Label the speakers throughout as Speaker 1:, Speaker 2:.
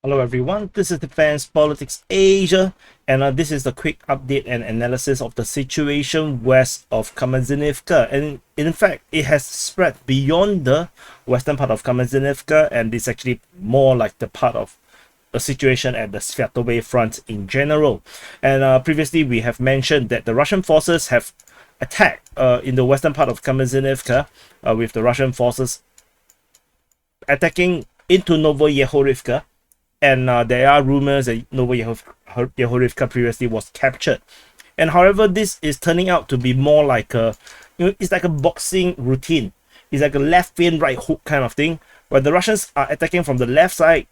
Speaker 1: Hello everyone, this is Defense Politics Asia, and this is the quick update and analysis of the situation west of Karmazynivka. And in fact, it has spread beyond the western part of Karmazynivka, and it's actually more like the part of the situation at the Svatove front in general. And previously we have mentioned that the Russian forces have attacked in the western part of Karmazynivka, with the Russian forces attacking into Novojehorivka. And there are rumors that Novojehorivka previously was captured. And however, this is turning out to be more like it's like a boxing routine. It's like a left feint, right hook kind of thing, where the Russians are attacking from the left side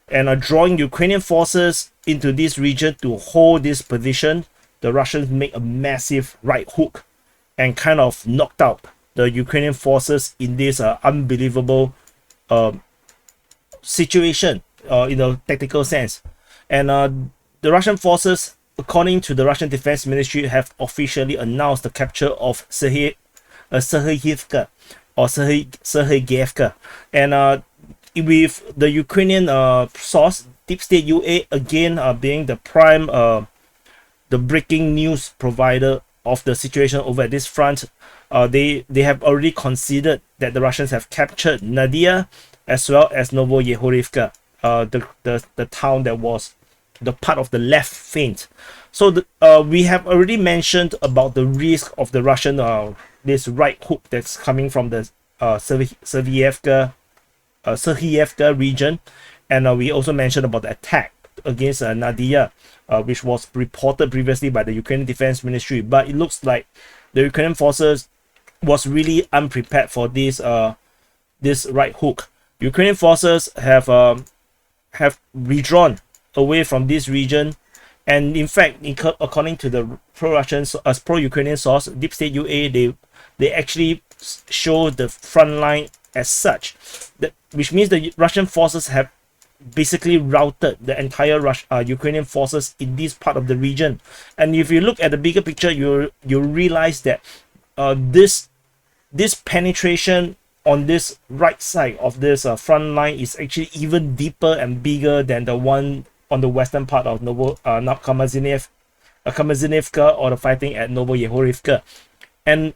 Speaker 1: and are drawing Ukrainian forces into this region to hold this position. The Russians make a massive right hook and kind of knocked out the Ukrainian forces in this unbelievable situation. In a tactical sense. And the Russian forces, according to the Russian Defense Ministry, have officially announced the capture of Serhiivka or Serhiivka. And with the Ukrainian source, DeepStateUA, again being the prime, the breaking news provider of the situation over at this front, they have already considered that the Russians have captured Nadiya as well as Novojehorivka. The town that was the part of the left feint. So we have already mentioned about the risk of the Russian this right hook that's coming from the Serhiivka region, and we also mentioned about the attack against Nadiya, which was reported previously by the Ukrainian Defense Ministry. But it looks like the Ukrainian forces was really unprepared for this this right hook. Ukrainian forces have withdrawn away from this region, and in fact, according to the pro-Ukrainian source DeepStateUA, they actually show the front line as such, which means the Russian forces have basically routed the entire Ukrainian forces in this part of the region. And if you look at the bigger picture, you realize that this penetration on this right side of this front line is actually even deeper and bigger than the one on the western part of Karmazynivka or the fighting at Novojehorivka. And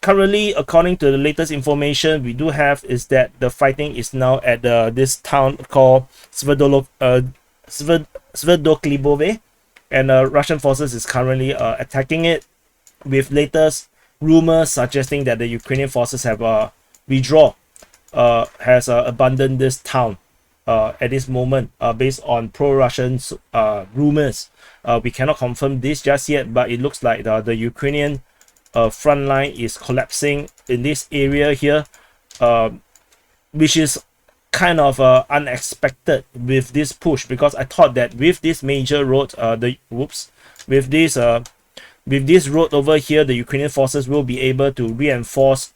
Speaker 1: currently, according to the latest information we do have, is that the fighting is now at this town called Tverdokhlibove, and Russian forces is currently attacking it, with latest rumors suggesting that the Ukrainian forces have abandoned this town at this moment, based on pro-Russian rumors. We cannot confirm this just yet, but it looks like the Ukrainian front line is collapsing in this area here, which is kind of unexpected with this push, because I thought that with this major road, with this road over here, the Ukrainian forces will be able to reinforce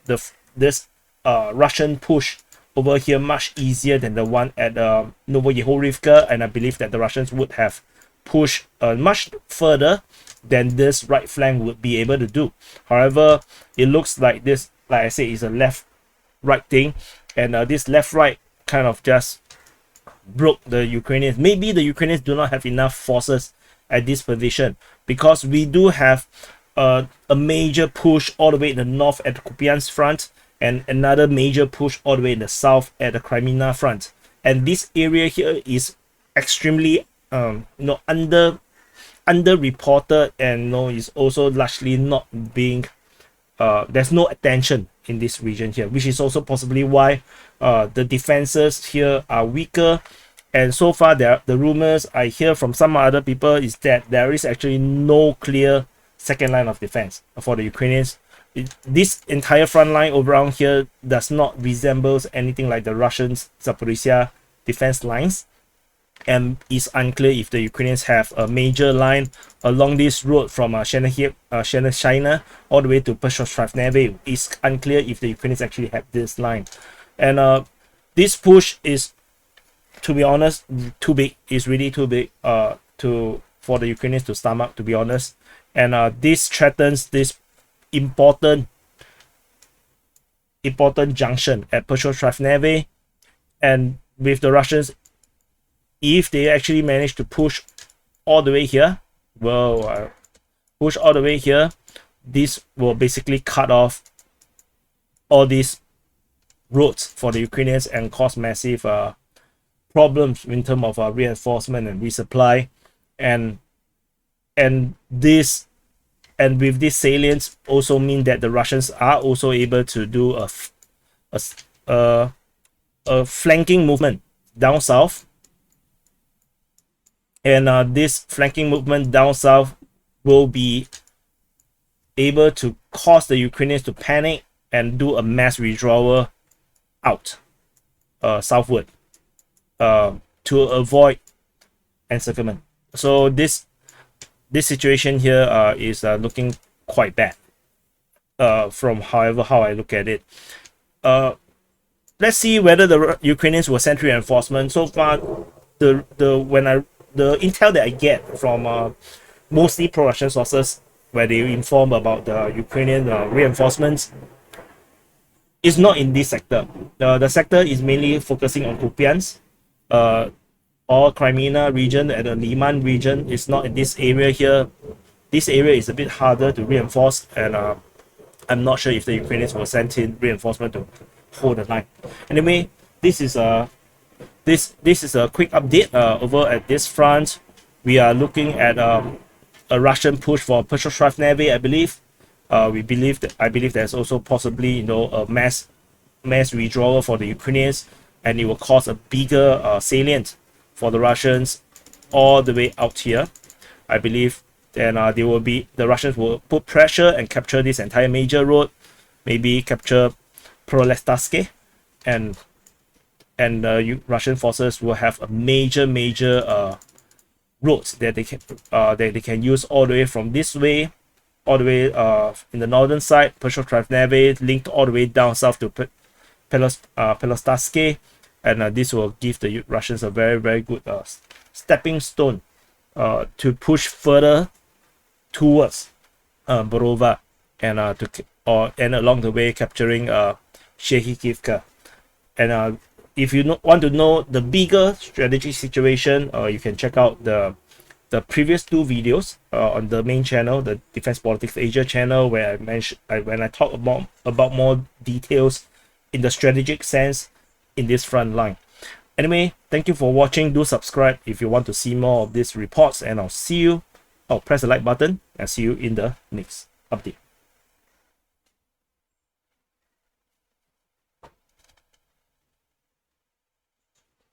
Speaker 1: this Russian push over here much easier than the one at Novojehorivka, and I believe that the Russians would have pushed much further than this right flank would be able to do. However, it looks like this, like I say, is a left-right thing, and this left-right kind of just broke the Ukrainians. Maybe the Ukrainians do not have enough forces at this position, because we do have a major push all the way in the north at the Kupiansk front, and another major push all the way in the south at the Crimea front. And this area here is extremely underreported, and is also largely not being there's no attention in this region here, which is also possibly why the defenses here are weaker. And so far, the rumors I hear from some other people is that there is actually no clear second line of defense for the Ukrainians. This entire front line around here does not resemble anything like the Russian Zaporizhia defense lines, and it's unclear if the Ukrainians have a major line along this road from Chernyshina all the way to Pershotravneve. It's unclear if the Ukrainians actually have this line, and this push is, to be honest, too big. It's really too big for the Ukrainians to stomach, to be honest. And this threatens this important junction at Pershotravneve, and with the Russians, if they actually manage to push all the way here, push all the way here, this will basically cut off all these roads for the Ukrainians and cause massive problems in terms of reinforcement and resupply, and with this salience also mean that the Russians are also able to do a flanking movement down south, and this flanking movement down south will be able to cause the Ukrainians to panic and do a mass withdrawal out southward to avoid encirclement. So this situation here is looking quite bad from how I look at it. Let's see whether the Ukrainians will send reinforcement. So far, the intel that I get from mostly pro-Russian sources, where they inform about the Ukrainian reinforcements, is not in this sector. The sector is mainly focusing on Kupiansk, or Crimea region, and the Liman region is not in this area here. This area is a bit harder to reinforce, and I'm not sure if the Ukrainians will send in reinforcement to hold the line. Anyway, this is a quick update over at this front. We are looking at a Russian push for Pershotravneve, I believe. I believe there's also possibly a mass withdrawal for the Ukrainians, and it will cause a bigger salient for the Russians all the way out here, I believe. Then the Russians will put pressure and capture this entire major road, maybe capture Proletarske, and Russian forces will have a major roads that they can use all the way from this way, all the way in the northern side, Pershotravneve, linked all the way down south to Proletarske, and this will give the Russians a very good stepping stone to push further towards Borova, and along the way capturing Serhiivka. And if you want to know the bigger strategic situation, you can check out the previous two videos on the main channel, the Defense Politics Asia channel, where when I talk about more details in the strategic sense in this front line. Anyway, thank you for watching. Do subscribe if you want to see more of these reports, and I'll see you. Press the like button and see you in the next update.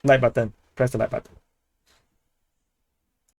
Speaker 1: Like button. Press the like button.